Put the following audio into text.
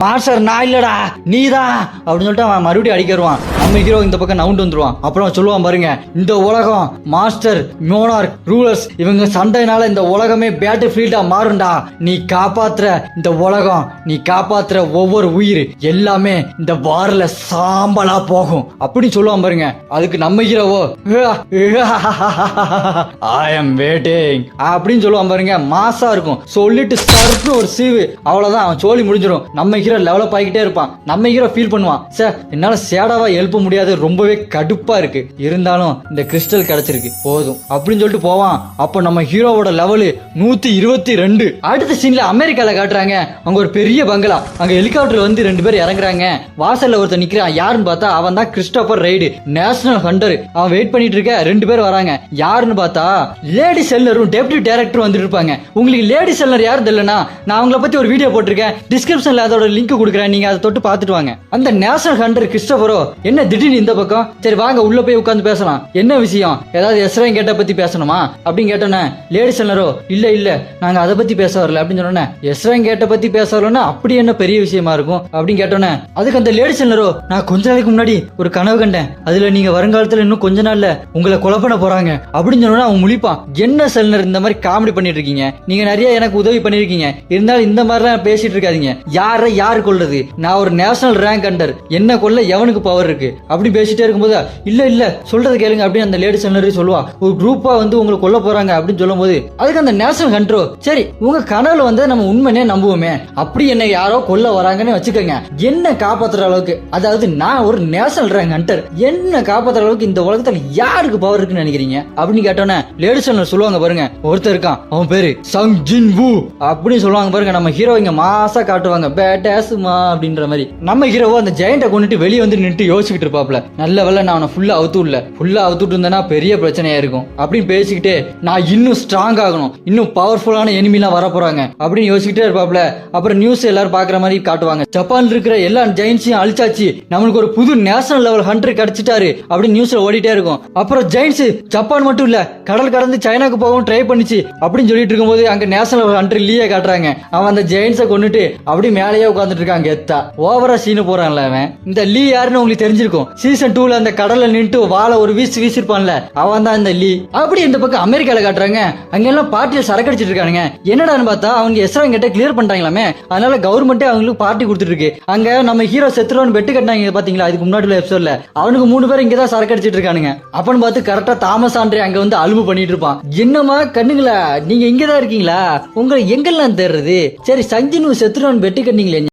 Master நான் இல்லடா நீதான் அப்படின்னு சொல்லிட்டு அவன் மறுபடியும் அடிக்கருவான். நம்ம ஹீரோ இந்த பக்கம் நவுண்டு வந்துருவான். அப்புறம் சொல்லுவான் பாருங்க, இந்த உலகம் மாஸ்டர் மோனார்க் ரூலர்ஸ் இவங்க சண்டைனால இந்த உலகமே பேட்டில் ஃபீல்டா மாறுண்டா. நீ காப்பாத்துற இந்த உலகம், நீ காப்பாத்துற ஒவ்வொரு உயிர் எல்லாமே இந்த வாரில் சாம்பலா போகும் அப்படின்னு சொல்லுவான் பாருங்க. அதுக்கு நம்ம ஹீரோவோ ஐ எம் வெயிட்டிங் அப்படின்னு சொல்லுவான் பாருங்க. மாசா இருக்கும். சொல்லிட்டு சர்ப்னு ஒரு சீவு, அவ்வளவுதான், அவன் சோழி முடிஞ்சிடும். நம்ம ஹீரோ லெவலப் ஆகிட்டே இருப்பான். நம்ம ஹீரோ ஃபீல் பண்ணுவான், சார் என்னால சேடாவா எழுப்ப முடியாது, ரொம்பவே கடுப்பா இருக்கு, இருந்தாலும் இந்த கிறிஸ்டல் கிடைச்சிருக்கு போதும் அப்படின்னு சொல்லிட்டு போவான். அப்போ நம்ம ஹீரோவோட லெவலு 122. அடுத்த சீன்ல அமெரிக்கால காட்டுறாங்க. அங்க ஒரு பெரிய பங்களா, அங்க ஹெலிகாப்டர்ல வந்து 2 பேர் இறங்குறாங்க. வாசல்ல ஒருத்தர் நிக்கிறான். யாருன்னு பார்த்தா அவன் தான் கிறிஸ்டோபர் ரைடு, நேஷனல் ஹண்டர். அவன் வெயிட் பண்ணிட்டு இருக்க. 2 பேர் வராங்க. யாருன்னு பார்த்தா லேடி செல்லரும் டெப்யூட்டி டைரக்டரும் வந்து இருப்பாங்க. உங்களுக்கு லேடி செல்லர் யாரும் தெரியலனா நான் அவங்கள பத்தி ஒரு வீடியோ போட்டிருக்கேன், டிஸ்கிரிப்ஷன்ல அதோட லிங்க் கொடுக்குறேன், நீங்க அதை தொட்டு பார்த்துட்டு வாங்க. அந்த நேஷனல் ஹண்டர் கிறிஸ்டோபரோ என்ன திடீர்னு இந்த பக்கம், சரி வாங்க உள்ள போய் உட்காந்து பேசலாம், என்ன விஷயம், ஏதாவது எஸ்ரைன் கேட்ட பத்தி பேசணுமா அப்படின்னு கேட்டோன்னே லேடி செல்லரோ இல்ல நாங்க அதை பத்தி பேச வரல அப்படின்னு சொன்னோன்னே, எஸ்ரைன் கேட்ட பத்தி பேச வரலன்னா அப்படி என்ன பெரிய விஷயமா இருக்கும் அப்படின்னு கேட்டோன்னே, அதுக்கு அந்த லேடி செல்லரோ நான் கொஞ்ச நாளைக்கு முன்னாடி ஒரு கனவு கண்டேன், அதுல நீங்க வருங்காலத்துல இன்னும் கொஞ்ச நாள்ல உங்களை கொலை பண்ண போறாங்க அப்படின்னு சொன்னா அவன் முழிப்பான். என்ன செல்லர் இந்த மாதிரி காமெடி பண்ணிட்டு இருக்கீங்க, நீங்க நிறைய எனக்கு உதவி பண்ணிருக்கீங்க, இருந்தாலும் இந்த மாதிரிலாம் பேசிட்டு இருக்காதீங்க, யாரு கொல்றது, நான் ஒரு நேஷனல் ரேங்க் ஹண்டர், என்ன கொல்ல எவனுக்கு பவர் இருக்கு அப்படி பேசிட்டே இருக்கும்போது இல்ல சொல்றது கேளுங்க அப்படின்னு அந்த லேடி செல்லரி சொல்லுவா. ஒரு குரூப்பா வந்து உங்களை கொல்ல போறாங்க அப்படின்னு சொல்லும் போது அதுக்கு அந்த நேஷனல் ஹண்டரோ சரி உங்க கனவுல வந்து நம்ம உண்மையே நம்புவோமே, அப்படி என்ன யாரோ கொல்ல வராங்கன்னு வச்சுக்கோங்க, என்ன காப்பாத்துற அளவுக்கு, அதாவது நான் ஒரு நேஷனல் ரேங்க் ஹண்டர், என்ன காப்பாத்துற அளவுக்கு இந்த உலகத்துல யாருக்கு பவர் இருக்குன்னு நினைக்கிறீங்க அப்படின்னு கேட்டோன்னே லேடி செல்லர் சொல்லுவாங்க பாருங்க, ஒருத்தர் இருக்கான் அவன் பேரு சங் ஜின் வு அப்படின்னு சொல்லுவாங்க பாருங்க. நம்ம ஹீரோ இங்க மாசா காட்டுவாங்க பேட்டாசுமா அப்படின்ற மாதிரி. நம்ம ஹீரோவோ அந்த ஜெயண்ட கொண்டுட்டு வெளியே வந்து நின்று யோசிச்சுட்டு இருப்பாப்ல, நல்ல வேலை நான் அவனை ஃபுல்லா அவுத்துட்டு இருந்தேன்னா பெரிய பிரச்சனையா இருக்கும் அப்படின்னு பேசிக்கிட்டே நான் இன்னும் ஸ்ட்ராங் ஆகணும், இன்னும் பவர்ஃபுல்லான எனிமிலாம் வர போறாங்க அப்படின்னு யோசிச்சுட்டே இருப்பாப்ல. அப்புறம் நியூஸ் எல்லாரும் பாக்குற மாதிரி காட்டுவாங்க, ஜப்பான்ல இருக்கிற எல்லா ஜெயின்ஸையும் அழிச்சாச்சு, நம்மளுக்கு ஒரு புது நேஷனல் லெவல் ஹண்டர் கிடைச்சிட்டாரு அப்படின்னு நியூஸ்ல ஓடிட்டே இருக்கும். அப்புறம் ஜெயின்ஸ் ஜப்பான் மட்டும் இல்ல கடல் கடந்து சைனாக்கு போகவும் ட்ரை பண்ணிச்சு அப்படின்னு சொல்லிட்டு இருக்கும்போது அங்க நேஷனல் ஹண்டர் லீயை காட்டுறாங்க. அவன் அந்த ஜெயின்ஸை கொண்டுட்டு அப்படி மேலேயே உட்காந்துட்டு இருக்கான் கெத்தா. ஓவரா சீனு போறான்ல அவன். இந்த லீ யாருன்னு உங்களுக்கு தெரிஞ்சிருக்கும், சீசன் 2ல அந்த கடல்ல நின்று வாழை ஒரு வீசிருப்பான்ல, அவன் தான் இந்த லீ. அப்படி இந்த பக்கம் அமெரிக்கால காட்டுறாங்க. அங்க எல்லாம் பார்ட்டியில சரக்கடிச்சிட்டு இருக்கானுங்க. என்னடான்னு பார்த்தா அவங்க எஸ்ரான் கிட்ட கிளியர் பண்றாங்களாமே, அதனால கவர்மெண்டே அவங்களுக்கு பார்ட்டி கொடுத்துட்டு இருக்கு. அங்க நம்ம ஹீரோ செத்துறவன் பெட்டு கட்டினாங்க பாத்தீங்களா, அதுக்கு முன்னாடி உள்ள எபிசோட்ல அவனுக்கு 3 பேர் இங்கதான் சரக்கடிச்சிட்டு இருக்கானுங்க. அப்பன்னு பார்த்து கரெக்டா தாமஸ் ஆண்ட்ரே அங்க வந்து அலும்பு பண்ணிட்டு இருப்பான். என்னமா கண்ணுங்களா நீங்க இங்கதான் இருக்கீங்களா, உங்களை எங்கெல்லாம் தேடுறது, சரி சஞ்சினு செத்துறவன் பெட்டு கட்டினீங்களே